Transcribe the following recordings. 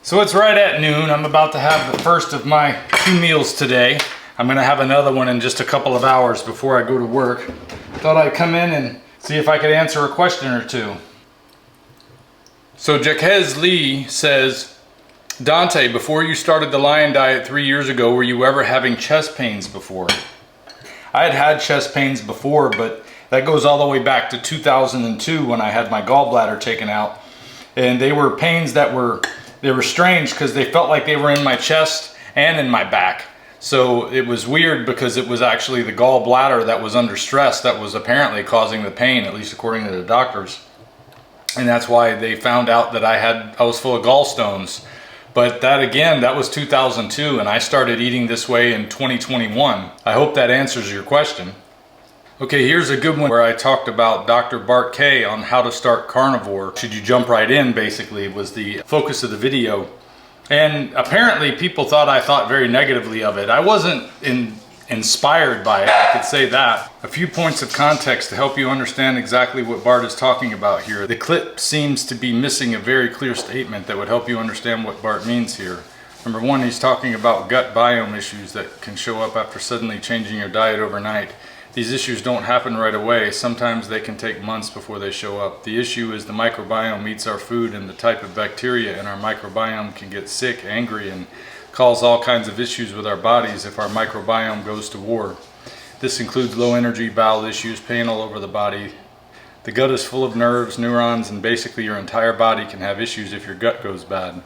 So it's right at noon. I'm about to have the first of my 2 meals today. I'm gonna have another one in just a couple of hours before I go to work. Thought I'd come in and see if I could answer a question or two. So Jaquez Lee says, Dante, before you started the Lion Diet 3 years ago, were you ever having chest pains before? I had had chest pains before, but that goes all the way back to 2002 when I had my gallbladder taken out. And they were pains that were strange because they felt like they were in my chest and in my back. So it was weird because it was actually the gallbladder that was under stress that was apparently causing the pain, at least according to the doctors. And that's why they found out that I was full of gallstones. But that again, that was 2002, and I started eating this way in 2021. I hope that answers your question. Okay, here's a good one where I talked about Dr. Bart Kay on how to start carnivore. Should you jump right in, basically, was the focus of the video. And apparently people I thought very negatively of it. I wasn't inspired by it, I could say that. A few points of context to help you understand exactly what Bart is talking about here. The clip seems to be missing a very clear statement that would help you understand what Bart means here. Number one, he's talking about gut biome issues that can show up after suddenly changing your diet overnight. These issues don't happen right away. Sometimes they can take months before they show up. The issue is the microbiome eats our food, and the type of bacteria in our microbiome can get sick, angry, and cause all kinds of issues with our bodies if our microbiome goes to war. This includes low energy, bowel issues, pain all over the body. The gut is full of nerves, neurons, and basically your entire body can have issues if your gut goes bad.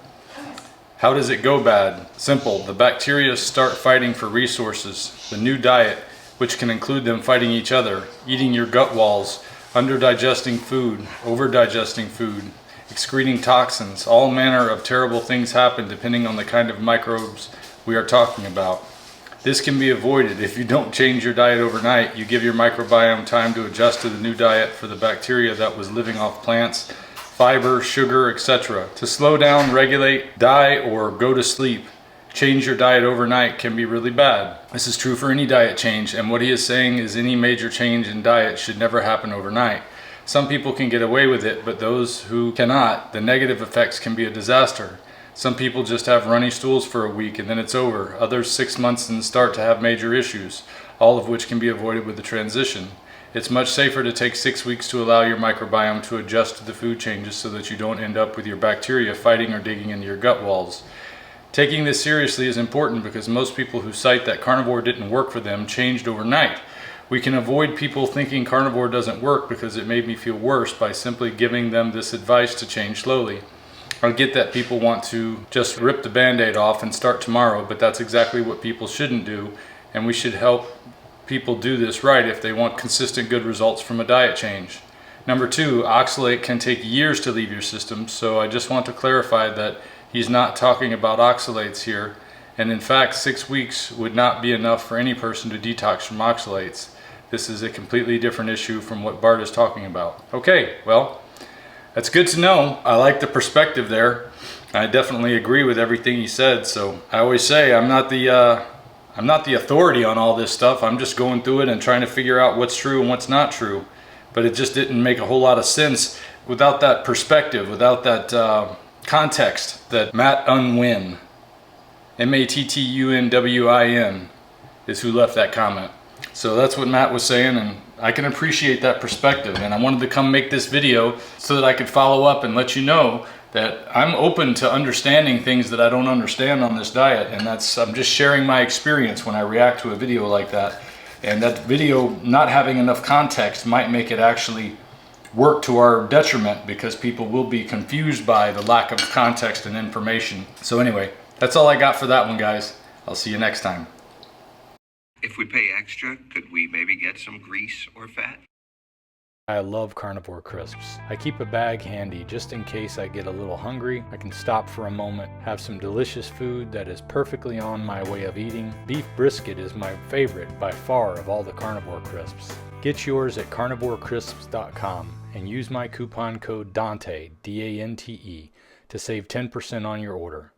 How does it go bad? Simple. The bacteria start fighting for resources. The new diet, which can include them fighting each other, eating your gut walls, under-digesting food, over-digesting food, excreting toxins. All manner of terrible things happen depending on the kind of microbes we are talking about. This can be avoided if you don't change your diet overnight. You give your microbiome time to adjust to the new diet for the bacteria that was living off plants, fiber, sugar, etc. To slow down, regulate, die, or go to sleep. Change your diet overnight can be really bad. This is true for any diet change, and what he is saying is any major change in diet should never happen overnight. Some people can get away with it, but those who cannot, the negative effects can be a disaster. Some people just have runny stools for a week and then it's over. Others 6 months and start to have major issues, all of which can be avoided with the transition. It's much safer to take 6 weeks to allow your microbiome to adjust to the food changes so that you don't end up with your bacteria fighting or digging into your gut walls. Taking this seriously is important because most people who cite that carnivore didn't work for them changed overnight. We can avoid people thinking carnivore doesn't work because it made me feel worse by simply giving them this advice to change slowly. I get that people want to just rip the band-aid off and start tomorrow, but that's exactly what people shouldn't do, and we should help people do this right if they want consistent good results from a diet change. Number two, oxalate can take years to leave your system, so I just want to clarify that he's not talking about oxalates here, and in fact 6 weeks would not be enough for any person to detox from oxalates. This is a completely different issue from what Bart is talking about. Okay, well, that's good to know. I like the perspective there. I definitely agree with everything he said. So I always say I'm not the authority on all this stuff. I'm just going through it and trying to figure out what's true and what's not true. But it just didn't make a whole lot of sense without that perspective, without that context that Matt Unwin, M-A-T-T-U-N-W-I-N, is who left that comment. So that's what Matt was saying, and I can appreciate that perspective, and I wanted to come make this video so that I could follow up and let you know that I'm open to understanding things that I don't understand on this diet, and I'm just sharing my experience when I react to a video like that. And that video not having enough context might make it actually work to our detriment because people will be confused by the lack of context and information. So anyway, that's all I got for that one, guys. I'll see you next time. If we pay extra, could we maybe get some grease or fat? I love carnivore crisps. I keep a bag handy just in case I get a little hungry. I can stop for a moment, have some delicious food that is perfectly on my way of eating. Beef brisket is my favorite by far of all the carnivore crisps. Get yours at carnivorecrisps.com and use my coupon code DANTE, D-A-N-T-E, to save 10% on your order.